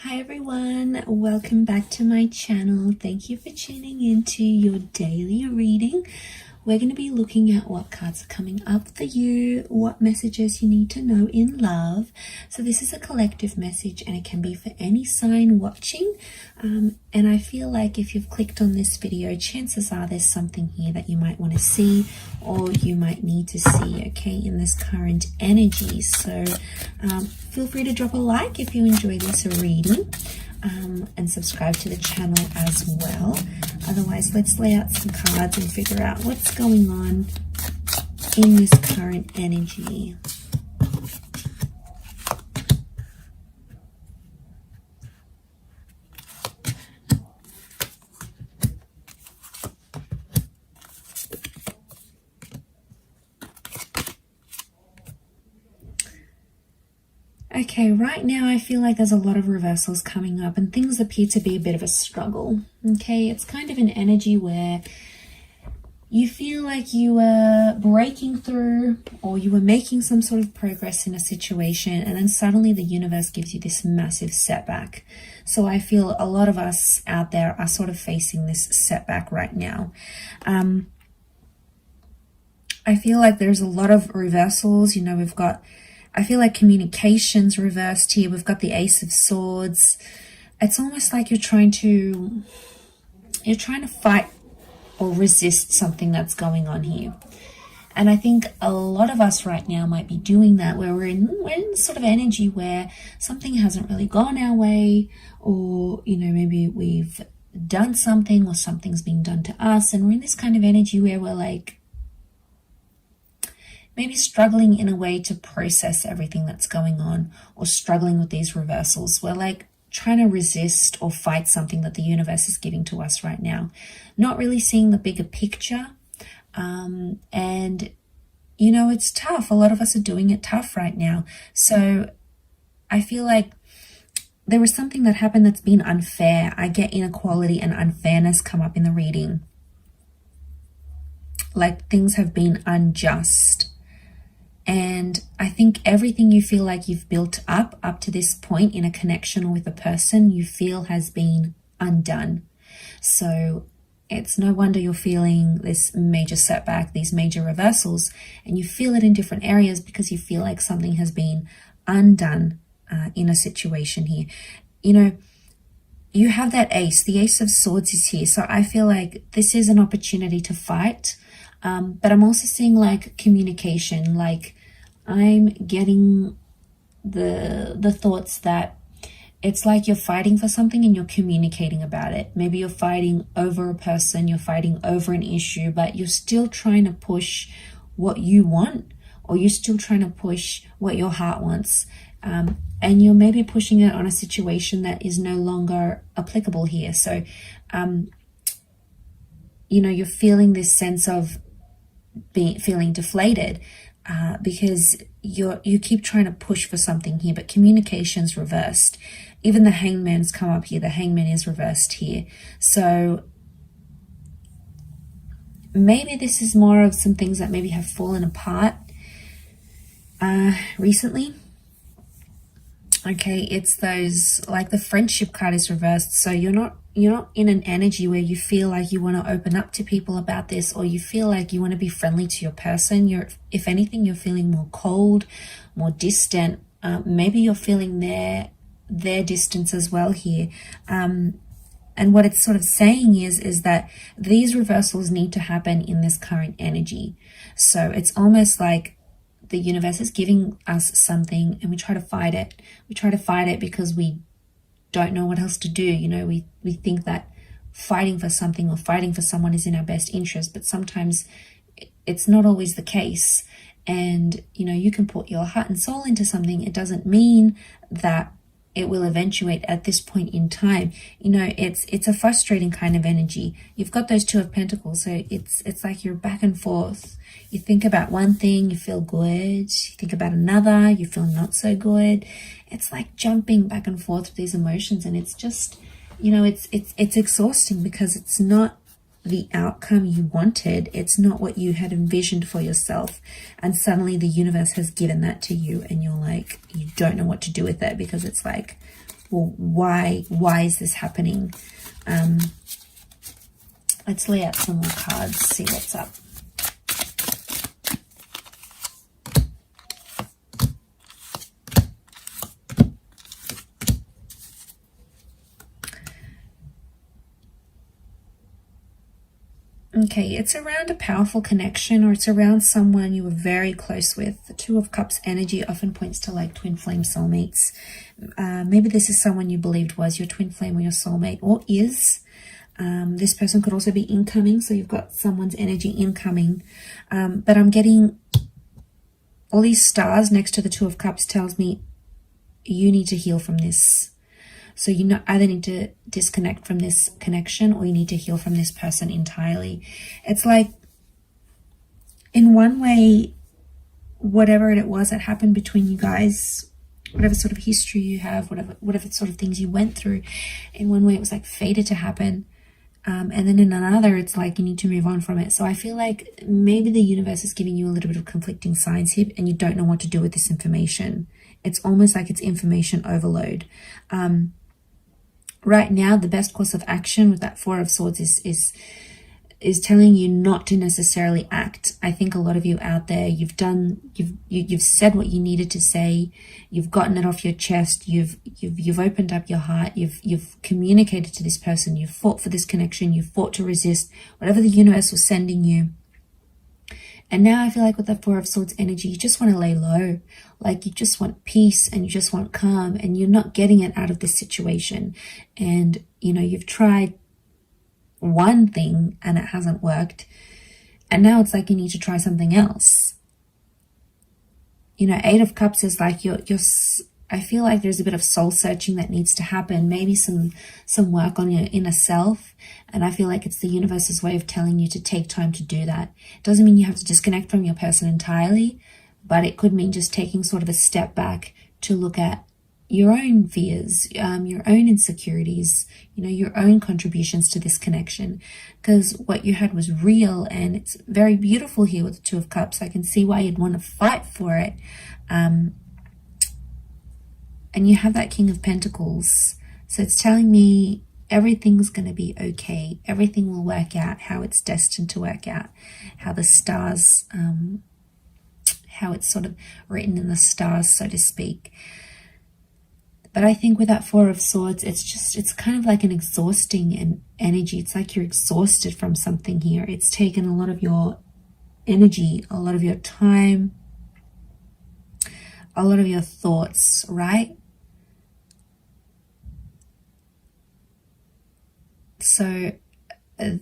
Hi everyone, welcome back to my channel. Thank you for tuning into your daily reading. We're going to be looking at what cards are coming up for you, what messages you need to know in love. So this is a collective message and it can be for any sign watching. And I feel like if you've clicked on this video, chances are there's something here that you might want to see or you might need to see, okay, in this current energy. So feel free to drop a like if you enjoy this reading. And subscribe to the channel as well. Otherwise, let's lay out some cards and figure out what's going on in this current energy. Okay, right now I feel like there's a lot of reversals coming up and things appear to be a bit of a struggle. Okay, it's kind of an energy where you feel like you were breaking through or you were making some sort of progress in a situation and then suddenly the universe gives you this massive setback. So I feel a lot of us out there are sort of facing this setback right now. I feel like there's a lot of reversals. You know, I feel like communication's reversed here. We've got the Ace of Swords. It's almost like you're trying to fight or resist something that's going on here. And I think a lot of us right now might be doing that, where we're in sort of energy where something hasn't really gone our way, or, you know, maybe we've done something or something's being done to us. And we're in this kind of energy where we're like, maybe struggling in a way to process everything that's going on, or struggling with these reversals. We're like trying to resist or fight something that the universe is giving to us right now, not really seeing the bigger picture. And, you know, it's tough. A lot of us are doing it tough right now. So I feel like there was something that happened that's been unfair. I get inequality and unfairness come up in the reading. Like things have been unjust. And I think everything you feel like you've built up to this point in a connection or with a person, you feel has been undone. So it's no wonder you're feeling this major setback, these major reversals, and you feel it in different areas because you feel like something has been undone in a situation here. You know, you have that ace, the Ace of Swords is here. So I feel like this is an opportunity to fight. But I'm also seeing like communication, like I'm getting the thoughts that it's like you're fighting for something and you're communicating about it. Maybe you're fighting over a person, you're fighting over an issue, but you're still trying to push what you want, or you're still trying to push what your heart wants. And you're maybe pushing it on a situation that is no longer applicable here. So, you know, you're feeling this sense of feeling deflated because you keep trying to push for something here, but communication's reversed. Even the Hangman's come up here. The Hangman is reversed here. So maybe this is more of some things that maybe have fallen apart recently. Okay, it's those, like the friendship card is reversed. So you're not in an energy where you feel like you want to open up to people about this, or you feel like you want to be friendly to your person. If anything, you're feeling more cold, more distant. Maybe you're feeling their distance as well here. And what it's sort of saying is that these reversals need to happen in this current energy. So it's almost like the universe is giving us something and we try to fight it. We try to fight it because we don't know what else to do. You know, we think that fighting for something or fighting for someone is in our best interest, but sometimes it's not always the case. And, you know, you can put your heart and soul into something. It doesn't mean that it will eventuate at this point in time. You know, it's a frustrating kind of energy. You've got those Two of Pentacles, so it's like you're back and forth. You think about one thing, you feel good. You think about another, you feel not so good. It's like jumping back and forth with these emotions, and it's just, you know, it's exhausting because it's not the outcome you wanted. It's not what you had envisioned for yourself. And suddenly the universe has given that to you and you're like, you don't know what to do with it, because it's like well, why is this happening? Let's lay out some more cards, see what's up. Okay, it's around a powerful connection, or it's around someone you were very close with. The Two of Cups energy often points to like twin flame soulmates. Maybe this is someone you believed was your twin flame or your soulmate, or is. This person could also be incoming, so you've got someone's energy incoming. But I'm getting all these stars next to the Two of Cups tells me you need to heal from this. So you either need to disconnect from this connection, or you need to heal from this person entirely. It's like, in one way, whatever it was that happened between you guys, whatever sort of history you have, whatever sort of things you went through, in one way it was like fated to happen. And then in another, it's like you need to move on from it. So I feel like maybe the universe is giving you a little bit of conflicting signs here, and you don't know what to do with this information. It's almost like it's information overload. Right now, the best course of action with that Four of Swords is telling you not to necessarily act. I think a lot of you out there, you've said what you needed to say, you've gotten it off your chest, you've opened up your heart, you've communicated to this person, you've fought for this connection, you've fought to resist whatever the universe was sending you. And now I feel like with the Four of Swords energy, you just want to lay low. Like you just want peace and you just want calm, and you're not getting it out of this situation. And, you know, you've tried one thing and it hasn't worked. And now it's like you need to try something else. You know, Eight of Cups is like I feel like there's a bit of soul searching that needs to happen. Maybe some work on your inner self. And I feel like it's the universe's way of telling you to take time to do that. It doesn't mean you have to disconnect from your person entirely, but it could mean just taking sort of a step back to look at your own fears, your own insecurities, you know, your own contributions to this connection. Because what you had was real, and it's very beautiful here with the Two of Cups. I can see why you'd want to fight for it. And you have that King of Pentacles. So it's telling me everything's going to be okay. Everything will work out how it's destined to work out. How the stars, how it's sort of written in the stars, so to speak. But I think with that Four of Swords, it's kind of like an exhausting energy. It's like you're exhausted from something here. It's taken a lot of your energy, a lot of your time, a lot of your thoughts, right? So I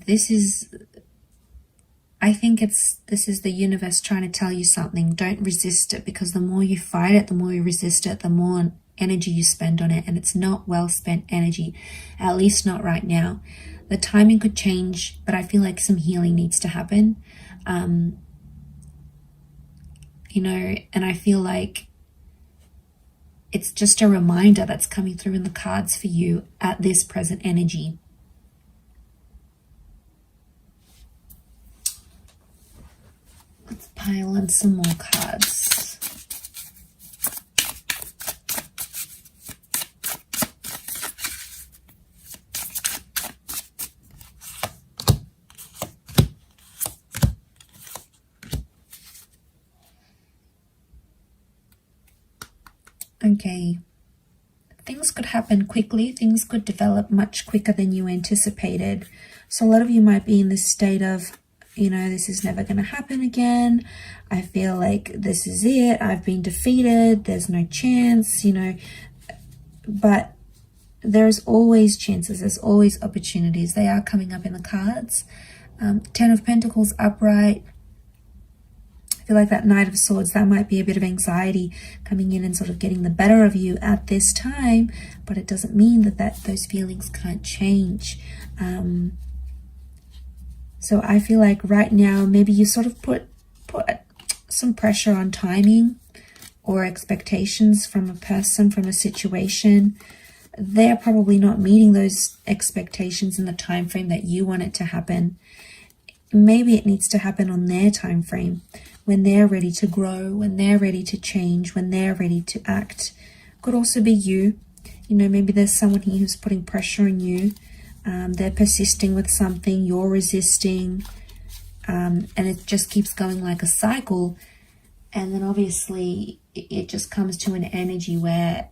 think this is the universe trying to tell you something. Don't resist it, because the more you fight it, the more you resist it, the more energy you spend on it, and it's not well spent energy, at least not right now. The timing could change, but I feel like some healing needs to happen. You know, and I feel like it's just a reminder that's coming through in the cards for you at this present energy. Let's pile on some more cards. Okay, things could happen quickly. Things could develop much quicker than you anticipated. So a lot of you might be in this state of, you know, this is never going to happen again. I feel like this is it. I've been defeated. There's no chance, you know. But there's always chances. There's always opportunities. They are coming up in the cards. Ten of Pentacles upright. I feel like that Knight of Swords, that might be a bit of anxiety coming in and sort of getting the better of you at this time, but it doesn't mean that those feelings can't change. So I feel like right now, maybe you sort of put some pressure on timing or expectations from a person, from a situation. They're probably not meeting those expectations in the time frame that you want it to happen. Maybe it needs to happen on their time frame, when they're ready to grow, when they're ready to change, when they're ready to act. Could also be you. You know, maybe there's someone here who's putting pressure on you. They're persisting with something, you're resisting, and it just keeps going like a cycle. And then obviously it just comes to an energy where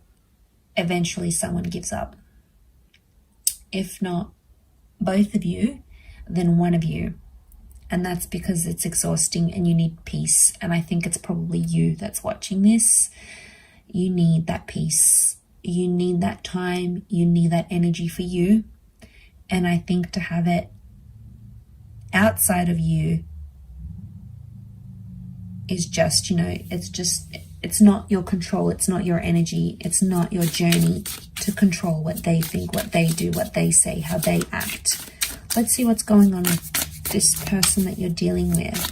eventually someone gives up. If not both of you, then one of you. And that's because it's exhausting and you need peace. And I think it's probably you that's watching this. You need that peace. You need that time. You need that energy for you. And I think to have it outside of you is just, you know, it's not your control. It's not your energy. It's not your journey to control what they think, what they do, what they say, how they act. Let's see what's going on with this person that you're dealing with.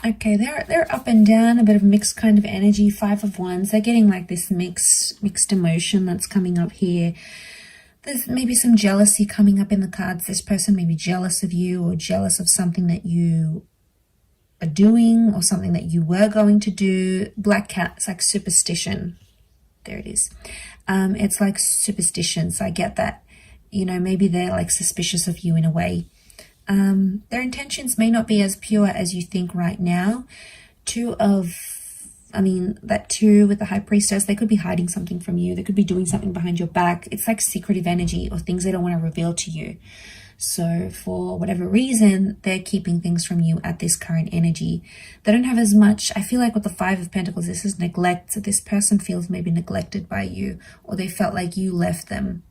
Okay, they're up and down, a bit of mixed kind of energy. 5 of Wands. They're getting like this mixed emotion that's coming up here. There's maybe some jealousy coming up in the cards. This person may be jealous of you or jealous of something that you are doing or something that you were going to do. Black cat, it's like superstition. There it is. It's like superstition. So I get that. You know, maybe they're like suspicious of you in a way. Their intentions may not be as pure as you think right now. That 2 with the High Priestess, they could be hiding something from you. They could be doing something behind your back. It's like secretive energy or things they don't want to reveal to you. So for whatever reason, they're keeping things from you at this current energy. They don't have as much, I feel like with the 5 of Pentacles, this is neglect. So this person feels maybe neglected by you, or they felt like you left them.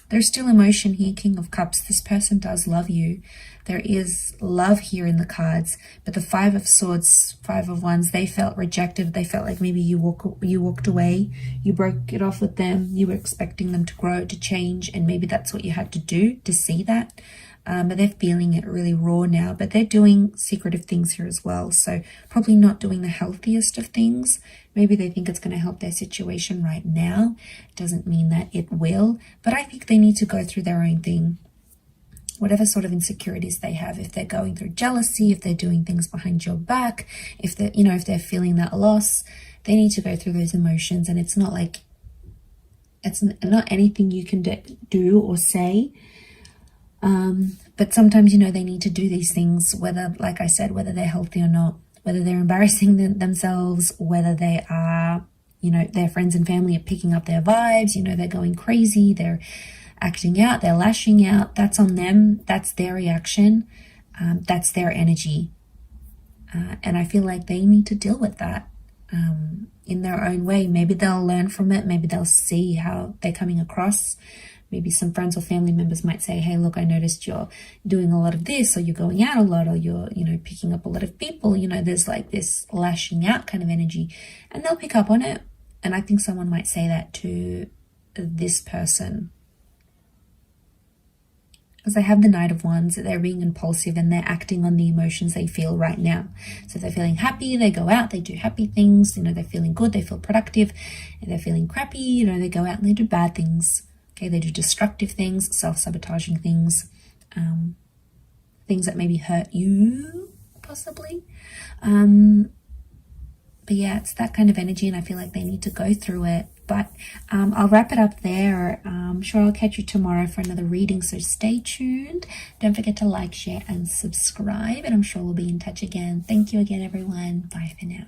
There's still emotion here, King of Cups. This person does love you. There is love here in the cards. But the 5 of Swords, 5 of Wands, they felt rejected. They felt like maybe you walked away. You broke it off with them. You were expecting them to grow, to change. And maybe that's what you had to do to see that. But they're feeling it really raw now. But they're doing secretive things here as well. So probably not doing the healthiest of things. Maybe they think it's going to help their situation right now. Doesn't mean that it will. But I think they need to go through their own thing. Whatever sort of insecurities they have, if they're going through jealousy, if they're doing things behind your back, if they're feeling that loss, they need to go through those emotions. And it's not like, it's not anything you can do or say. But sometimes, they need to do these things, whether, like I said, whether they're healthy or not, whether they're embarrassing themselves, whether they are, their friends and family are picking up their vibes, they're going crazy, they're acting out, they're lashing out. That's on them. That's their reaction. That's their energy. And I feel like they need to deal with that in their own way. Maybe they'll learn from it. Maybe they'll see how they're coming across. Maybe some friends or family members might say, hey, look, I noticed you're doing a lot of this, or you're going out a lot, or you're, picking up a lot of people. There's like this lashing out kind of energy, and they'll pick up on it. And I think someone might say that to this person, because they have the Knight of Wands. They're being impulsive and they're acting on the emotions they feel right now. So if they're feeling happy, they go out, they do happy things. They're feeling good, they feel productive. If they're feeling crappy, they go out and they do bad things. Okay, they do destructive things, self-sabotaging things, things that maybe hurt you, possibly. But yeah, it's that kind of energy, and I feel like they need to go through it. But I'll wrap it up there. I'm sure I'll catch you tomorrow for another reading, so stay tuned. Don't forget to like, share, and subscribe, and I'm sure we'll be in touch again. Thank you again, everyone. Bye for now.